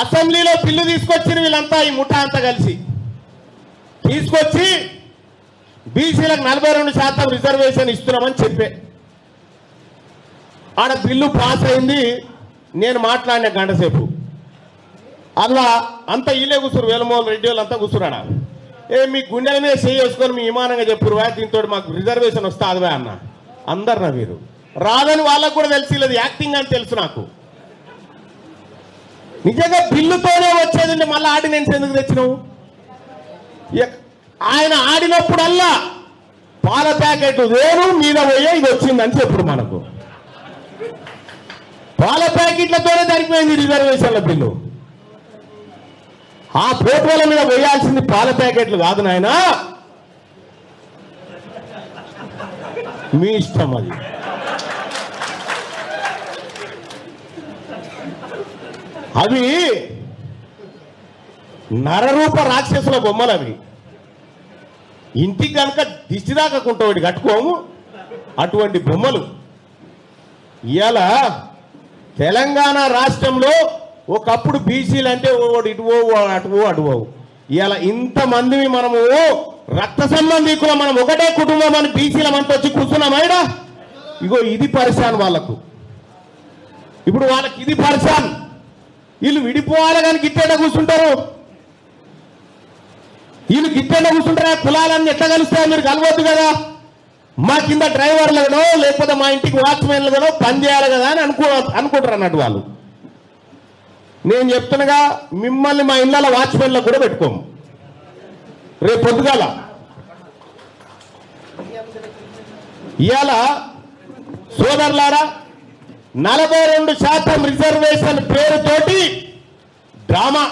అసెంబ్లీలో బిల్లు తీసుకొచ్చిన వీళ్ళంతా ఈ ముఠా అంతా కలిసి తీసుకొచ్చి బీసీలకు 42% రిజర్వేషన్ ఇస్తున్నామని చెప్పే ఆడ బిల్లు పాస్ అయింది. నేను మాట్లాడిన గంట సేపు అలా అంతా వీళ్ళే కూర్చురు, వేలమోహన్ రెడ్డి వాళ్ళు అంతా కూర్చురాడా. మీ గుండెల మీద చేసుకొని మీ విమానంగా చెప్పురు వా, దీంతో మాకు రిజర్వేషన్ వస్తే అదివే అన్న అందరు నవ్వీరు. రాదని వాళ్ళకు కూడా తెలిసి లేదు, యాక్టింగ్ అని తెలుసు నాకు. నిజంగా బిల్లుతోనే వచ్చేదండి, మళ్ళీ ఆర్డినెన్స్ ఎందుకు తెచ్చినావు? ఆయన ఆడినప్పుడల్లా పాల ప్యాకెట్ వేరు మీద పోయే ఇది వచ్చిందని చెప్పుడు. మనకు పాల ప్యాకెట్లతోనే సరిపోయింది రిజర్వేషన్ల బిల్లు. ఆ ఫోటోల మీద వేయాల్సింది పాల ప్యాకెట్లు కాదు నాయన, మీ ఇష్టం అది. అవి నరరూప రాక్షసుల బొమ్మలు. అవి ఇంటికి కనుక దిష్టి దాకాకుంటాడు కట్టుకోము అటువంటి బొమ్మలు. ఇవాళ తెలంగాణ రాష్ట్రంలో ఒకప్పుడు బీసీలు అంటే ఓడి ఇటువో అటువో అటువో. ఇవాళ ఇంతమంది మనము రక్త సంబంధికులు, మనం ఒకటే కుటుంబం అని బీసీలమంతా వచ్చి కూర్చున్నామైనా. ఇగో ఇది పరిశాన్ వాళ్ళకు. ఇప్పుడు వాళ్ళకి ఇది పరిశాన్. వీళ్ళు విడిపోవాలి కానీ గిట్టేట కూర్చుంటారు. వీళ్ళు గిట్టేట కూర్చుంటారా? కులాలన్నీ ఎట్లా కలుస్తాయో మీరు కలవద్దు కదా. మా కింద డ్రైవర్లుగానో లేకపోతే మా ఇంటికి వాచ్మెన్లుగానో పని చేయాలి కదా అని అనుకుంటారు అన్నట్టు వాళ్ళు. నేను చెప్తున్నాగా, మిమ్మల్ని మా ఇళ్ళ వాచ్మెన్లకు కూడా పెట్టుకోము. రేపు పొద్దుగాల ఇవాళ సోదరులారా 42% రిజర్వేషన్ పేరుతోటి డ్రామా